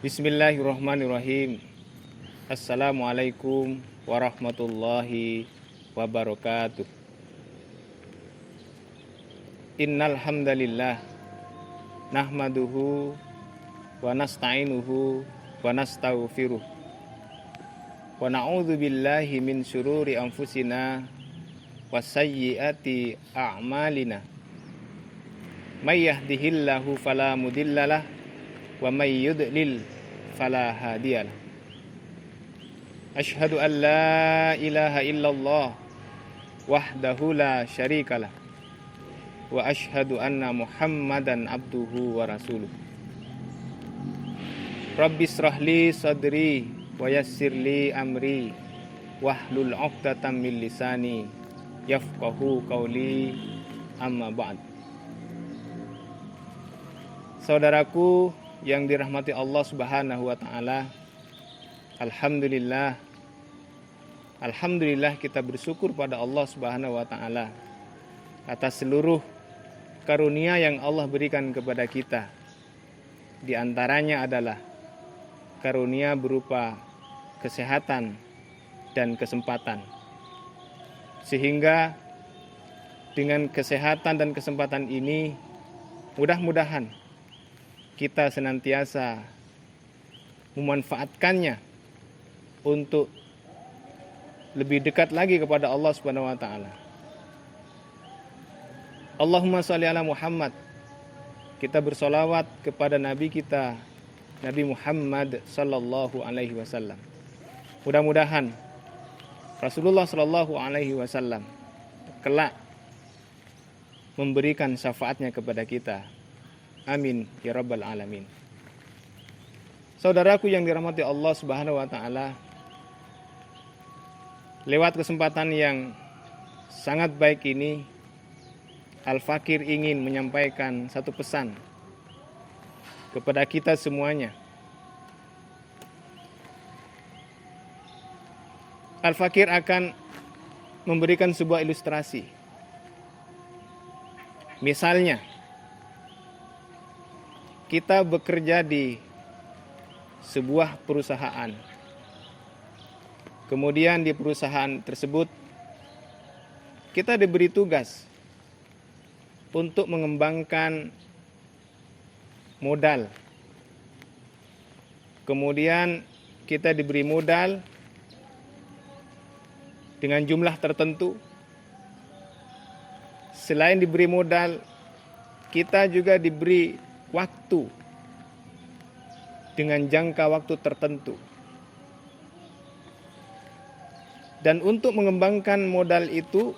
Bismillahirrahmanirrahim. Assalamualaikum warahmatullahi wabarakatuh. Innal hamdalillah nahmaduhu wa nasta'inuhu wa nastaghfiruh. Wa na'udzu billahi min syururi anfusina wa sayyiati a'malina. May yahdihillahu fala mudhillalah wa may yudlil fala hadiyalah. Asyhadu an la ilaha illallah wahdahu la syarikalah wa asyhadu anna Muhammadan abduhu wa rasuluh. Rabbi shrahli sadri wa yassirli amri wahlul 'uqdatam min lisani yafqahu qawli, amma ba'd. Saudaraku yang dirahmati Allah Subhanahu wa taala, Alhamdulillah kita bersyukur pada Allah Subhanahu wa taala atas seluruh karunia yang Allah berikan kepada kita. Di antaranya adalah karunia berupa kesehatan dan kesempatan. Sehingga dengan kesehatan dan kesempatan ini mudah-mudahan kita senantiasa memanfaatkannya untuk lebih dekat lagi kepada Allah Subhanahu wa taala. Allahumma shalli ala Muhammad. Kita bersolawat kepada Nabi kita, Nabi Muhammad sallallahu alaihi wasallam. Mudah-mudahan Rasulullah sallallahu alaihi wasallam kelak memberikan syafaatnya kepada kita. Amin ya rabbal alamin. Saudaraku yang dirahmati Allah Subhanahu wa taala, lewat kesempatan yang sangat baik ini, Al-Fakir ingin menyampaikan satu pesan kepada kita semuanya. Al-Fakir akan memberikan sebuah ilustrasi. Misalnya, kita bekerja di sebuah perusahaan. Kemudian di perusahaan tersebut kita diberi tugas untuk mengembangkan modal. Kemudian kita diberi modal dengan jumlah tertentu. Selain diberi modal, kita juga diberi waktu dengan jangka waktu tertentu. Dan untuk mengembangkan modal itu,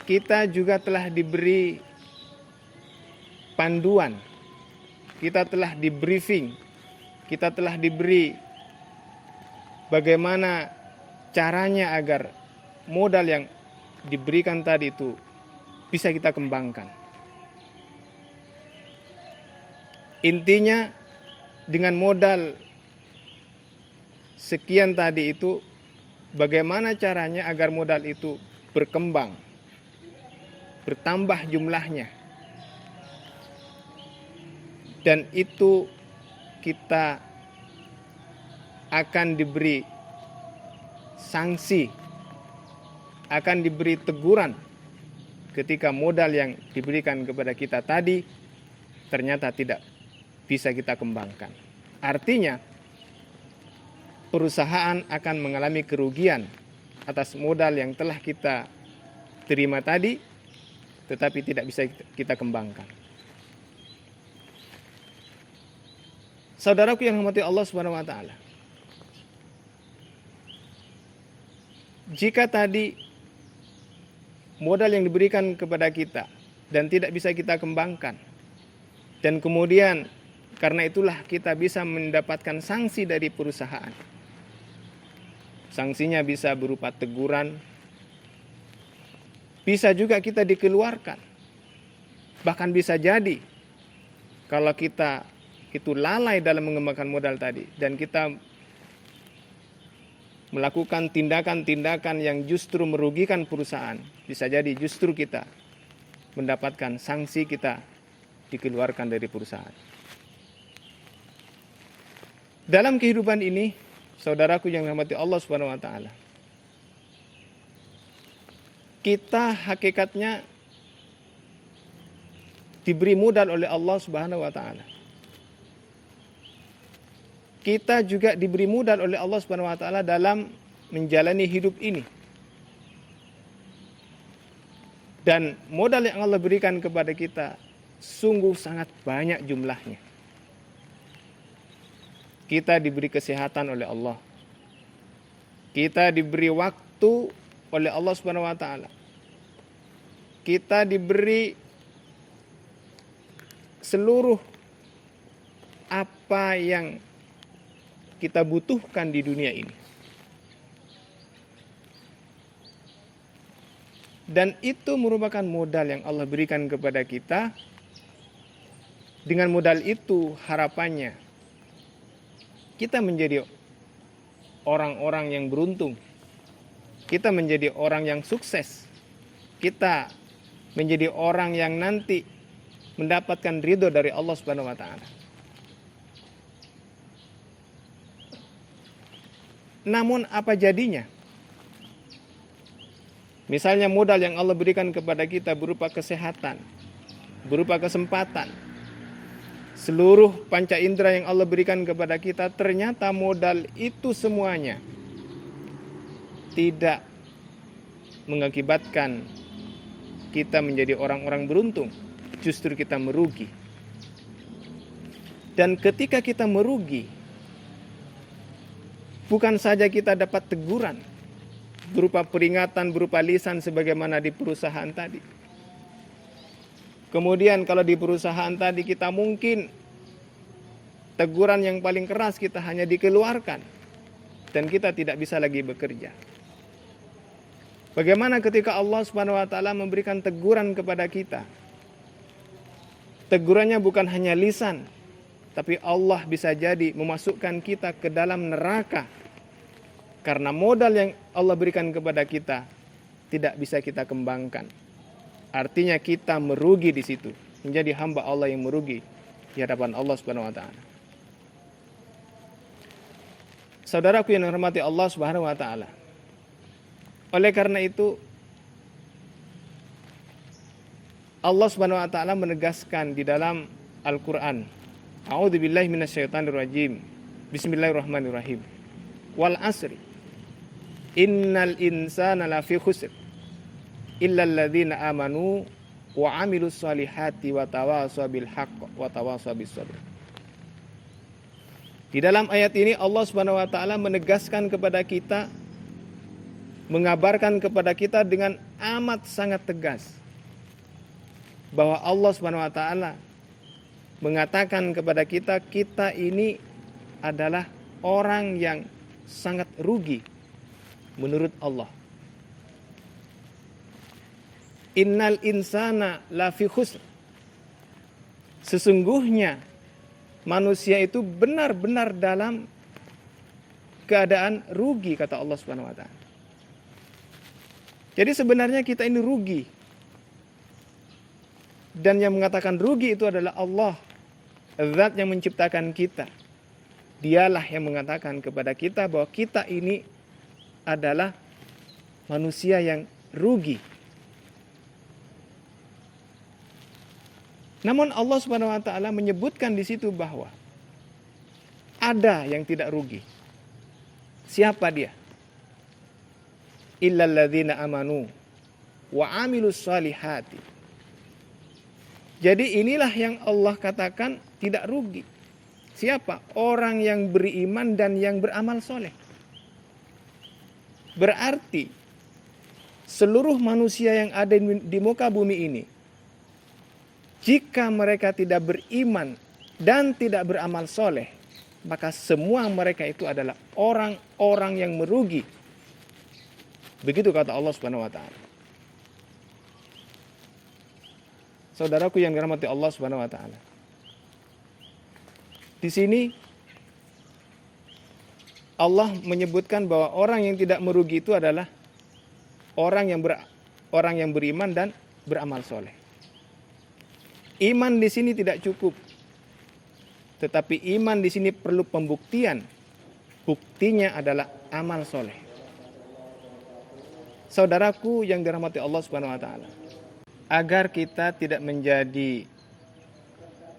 kita juga telah diberi panduan, kita telah di briefing, kita telah diberi bagaimana caranya agar modal yang diberikan tadi itu bisa kita kembangkan. Intinya dengan modal sekian tadi itu, bagaimana caranya agar modal itu berkembang, bertambah jumlahnya. Dan itu kita akan diberi sanksi, akan diberi teguran ketika modal yang diberikan kepada kita tadi ternyata tidak bisa kita kembangkan. Artinya, perusahaan akan mengalami kerugian atas modal yang telah kita terima tadi, tetapi tidak bisa kita kembangkan. Saudaraku yang dirahmati Allah Subhanahu wa taala, jika tadi modal yang diberikan kepada kita dan tidak bisa kita kembangkan, dan kemudian karena itulah kita bisa mendapatkan sanksi dari perusahaan. Sanksinya bisa berupa teguran, bisa juga kita dikeluarkan. Bahkan bisa jadi kalau kita itu lalai dalam mengembangkan modal tadi dan kita melakukan tindakan-tindakan yang justru merugikan perusahaan, bisa jadi justru kita mendapatkan sanksi, kita dikeluarkan dari perusahaan. Dalam kehidupan ini, saudaraku yang dirahmati Allah Subhanahu wa taala, kita hakikatnya diberi modal oleh Allah Subhanahu wa taala. Kita juga diberi modal oleh Allah Subhanahu wa taala dalam menjalani hidup ini. Dan modal yang Allah berikan kepada kita sungguh sangat banyak jumlahnya. Kita diberi kesehatan oleh Allah. Kita diberi waktu oleh Allah Subhanahu wa taala. Kita diberi seluruh apa yang kita butuhkan di dunia ini. Dan itu merupakan modal yang Allah berikan kepada kita. Dengan modal itu harapannya kita menjadi orang-orang yang beruntung. Kita menjadi orang yang sukses. Kita menjadi orang yang nanti mendapatkan ridho dari Allah Subhanahu wa taala. Namun apa jadinya? Misalnya modal yang Allah berikan kepada kita berupa kesehatan, berupa kesempatan. Seluruh panca indera yang Allah berikan kepada kita, ternyata modal itu semuanya tidak mengakibatkan kita menjadi orang-orang beruntung. Justru kita merugi. Dan ketika kita merugi, bukan saja kita dapat teguran berupa peringatan, berupa lisan sebagaimana di perusahaan tadi. Kemudian kalau di perusahaan tadi kita mungkin teguran yang paling keras kita hanya dikeluarkan dan kita tidak bisa lagi bekerja. Bagaimana ketika Allah Subhanahu wa taala memberikan teguran kepada kita? Tegurannya bukan hanya lisan, tapi Allah bisa jadi memasukkan kita ke dalam neraka. Karena modal yang Allah berikan kepada kita tidak bisa kita kembangkan. Artinya kita merugi di situ, menjadi hamba Allah yang merugi di hadapan Allah Subhanahu wa taala. Saudaraku yang dirahmati Allah Subhanahu wa taala. Oleh karena itu Allah Subhanahu wa taala menegaskan di dalam Al-Qur'an, A'udzubillahi minasyaitonirrajim. Bismillahirrahmanirrahim. Wal asri innal insana lafi khusr illal ladzina amanu wa amilus solihati wa tawasaw bil haqq wa tawasaw bis sabr. Di dalam ayat ini Allah Subhanahu wa taala menegaskan kepada kita, mengabarkan kepada kita dengan amat sangat tegas bahwa Allah Subhanahu wa taala mengatakan kepada kita, kita ini adalah orang yang sangat rugi menurut Allah. Innal insana lafi khusr. Sesungguhnya manusia itu benar-benar dalam keadaan rugi, kata Allah Subhanahu wa taala. Jadi sebenarnya kita ini rugi. Dan yang mengatakan rugi itu adalah Allah, Zat yang menciptakan kita. Dialah yang mengatakan kepada kita bahwa kita ini adalah manusia yang rugi. Namun Allah Subhanahu wa taala menyebutkan di situ bahwa ada yang tidak rugi. Siapa dia? Illal ladzina amanu wa amilus solihati. Jadi inilah yang Allah katakan tidak rugi. Siapa? Orang yang beriman dan yang beramal soleh. Berarti seluruh manusia yang ada di muka bumi ini, jika mereka tidak beriman dan tidak beramal soleh, maka semua mereka itu adalah orang-orang yang merugi. Begitu kata Allah Subhanahu wa taala. Saudaraku yang dirahmati Allah Subhanahu wa taala. Di sini Allah menyebutkan bahwa orang yang tidak merugi itu adalah orang yang beriman dan beramal soleh. Iman di sini tidak cukup, tetapi iman di sini perlu pembuktian. Buktinya adalah amal soleh. Saudaraku yang dirahmati Allah Subhanahu wa taala, agar kita tidak menjadi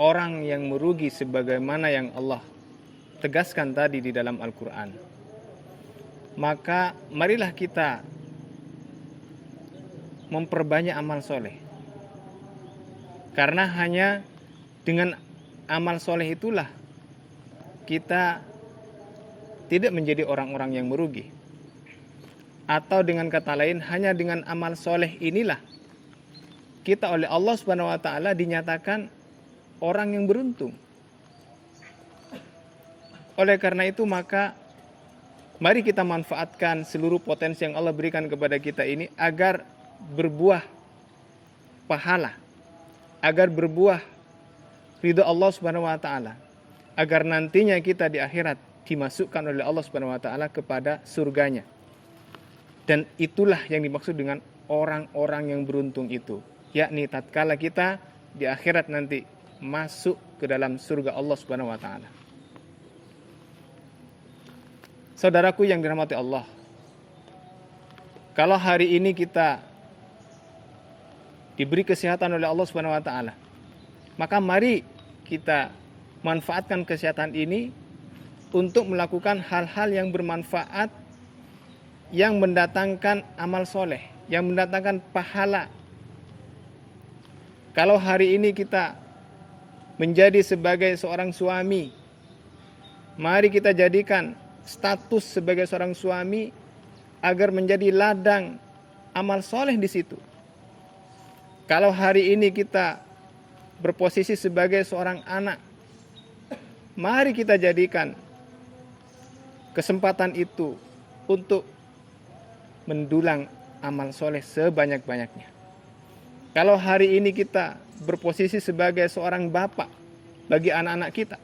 orang yang merugi sebagaimana yang Allah tegaskan tadi di dalam Al-Qur'an, maka marilah kita memperbanyak amal soleh. Karena hanya dengan amal soleh itulah kita tidak menjadi orang-orang yang merugi. Atau dengan kata lain, hanya dengan amal soleh inilah kita oleh Allah Subhanahu wa taala dinyatakan orang yang beruntung. Oleh karena itu maka mari kita manfaatkan seluruh potensi yang Allah berikan kepada kita ini agar berbuah pahala, agar berbuah ridha Allah Subhanahu wa taala, agar nantinya kita di akhirat dimasukkan oleh Allah Subhanahu wa taala kepada surganya. Dan itulah yang dimaksud dengan orang-orang yang beruntung itu, yakni tatkala kita di akhirat nanti masuk ke dalam surga Allah Subhanahu wa taala. Saudaraku yang dirahmati Allah, kalau hari ini kita diberi kesehatan oleh Allah Subhanahu wa taala, maka mari kita manfaatkan kesehatan ini untuk melakukan hal-hal yang bermanfaat, yang mendatangkan amal soleh, yang mendatangkan pahala. Kalau hari ini kita menjadi sebagai seorang suami, mari kita jadikan status sebagai seorang suami agar menjadi ladang amal soleh di situ. Kalau hari ini kita berposisi sebagai seorang anak, mari kita jadikan kesempatan itu untuk mendulang amal soleh sebanyak-banyaknya. Kalau hari ini kita berposisi sebagai seorang bapak bagi anak-anak kita,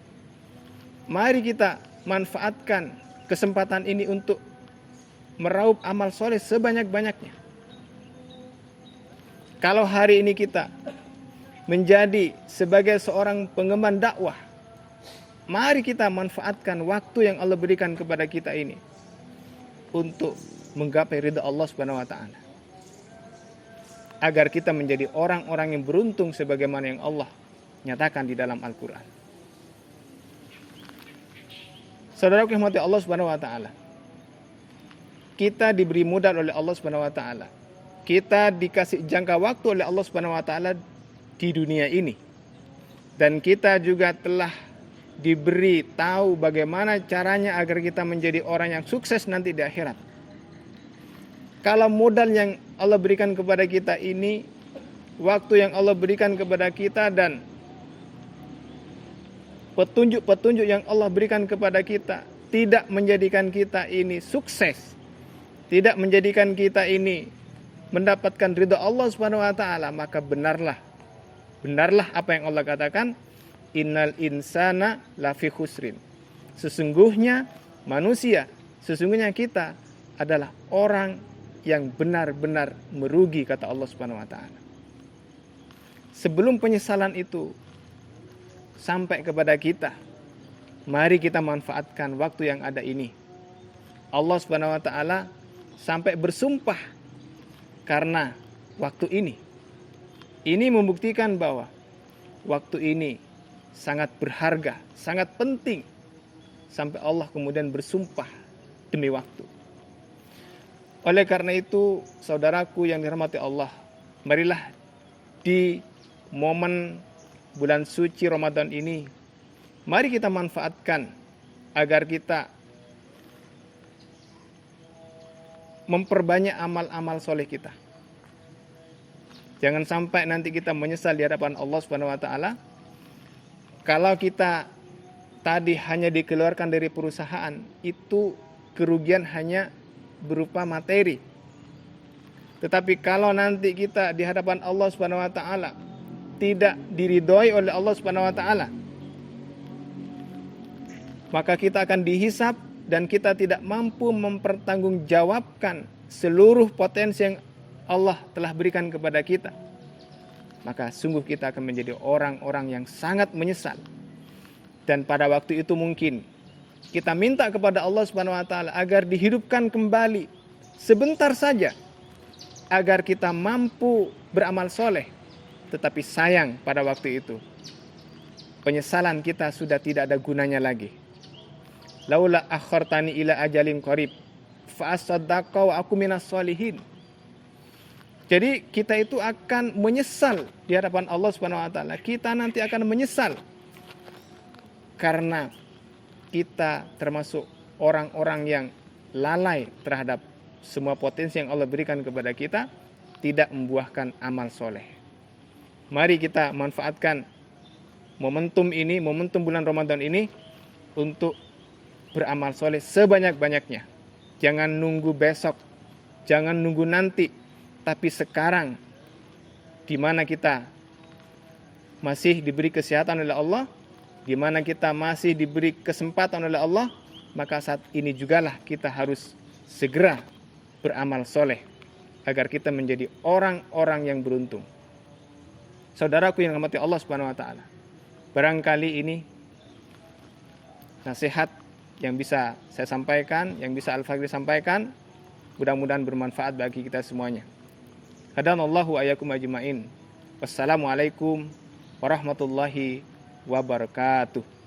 mari kita manfaatkan kesempatan ini untuk meraup amal soleh sebanyak-banyaknya. Kalau hari ini kita menjadi sebagai seorang pengemban dakwah, mari kita manfaatkan waktu yang Allah berikan kepada kita ini untuk menggapai ridha Allah Subhanahu wa taala, agar kita menjadi orang-orang yang beruntung sebagaimana yang Allah nyatakan di dalam Al-Qur'an. Saudaraku yang dirahmati Allah Subhanahu wa taala, kita diberi modal oleh Allah Subhanahu wa taala. Kita dikasih jangka waktu oleh Allah Subhanahu wa taala di dunia ini. Dan kita juga telah diberi tahu bagaimana caranya agar kita menjadi orang yang sukses nanti di akhirat. Kalau modal yang Allah berikan kepada kita ini, waktu yang Allah berikan kepada kita, dan petunjuk-petunjuk yang Allah berikan kepada kita tidak menjadikan kita ini sukses, tidak menjadikan kita ini mendapatkan ridha Allah Subhanahu wa taala, maka benarlah apa yang Allah katakan, innal insana lafi khusrin. Sesungguhnya kita adalah orang yang benar-benar merugi, kata Allah Subhanahu wa taala. Sebelum penyesalan itu sampai kepada kita, mari kita manfaatkan waktu yang ada ini. Allah Subhanahu wa taala sampai bersumpah karena waktu ini. Ini membuktikan bahwa waktu ini sangat berharga, sangat penting, sampai Allah kemudian bersumpah demi waktu. Oleh karena itu, saudaraku yang dirahmati Allah, marilah di momen bulan suci Ramadan ini, mari kita manfaatkan agar kita memperbanyak amal-amal soleh kita. Jangan sampai nanti kita menyesal di hadapan Allah Subhanahu wa taala kalau kita tadi hanya dikeluarkan dari perusahaan, itu kerugian hanya berupa materi. Tetapi kalau nanti kita di hadapan Allah Subhanahu wa taala tidak diridhoi oleh Allah Subhanahu wa taala, maka kita akan dihisab dan kita tidak mampu mempertanggungjawabkan seluruh potensi yang Allah telah berikan kepada kita. Maka sungguh kita akan menjadi orang-orang yang sangat menyesal. Dan pada waktu itu mungkin kita minta kepada Allah Subhanahu wa taala agar dihidupkan kembali sebentar saja agar kita mampu beramal soleh. Tetapi sayang pada waktu itu penyesalan kita sudah tidak ada gunanya lagi. Laula akhartani ila ajalin qarib fa asaddaqa wa aku minas sholihin. Jadi kita itu akan menyesal di hadapan Allah Subhanahu wa taala. Kita nanti akan menyesal karena kita termasuk orang-orang yang lalai terhadap semua potensi yang Allah berikan kepada kita, tidak membuahkan amal soleh. Mari kita manfaatkan momentum ini, momentum bulan Ramadan ini untuk beramal soleh sebanyak-banyaknya. Jangan nunggu besok, jangan nunggu nanti, tapi sekarang di mana kita masih diberi kesehatan oleh Allah, di mana kita masih diberi kesempatan oleh Allah, maka saat ini jugalah kita harus segera beramal soleh agar kita menjadi orang-orang yang beruntung. Saudaraku yang dirahmati Allah Subhanahu wa taala, barangkali ini nasihat yang bisa saya sampaikan, yang bisa Al-Fakir sampaikan, mudah-mudahan bermanfaat bagi kita semuanya. Hadanallahu ayyakum ajmain. Wassalamualaikum warahmatullahi wabarakatuh.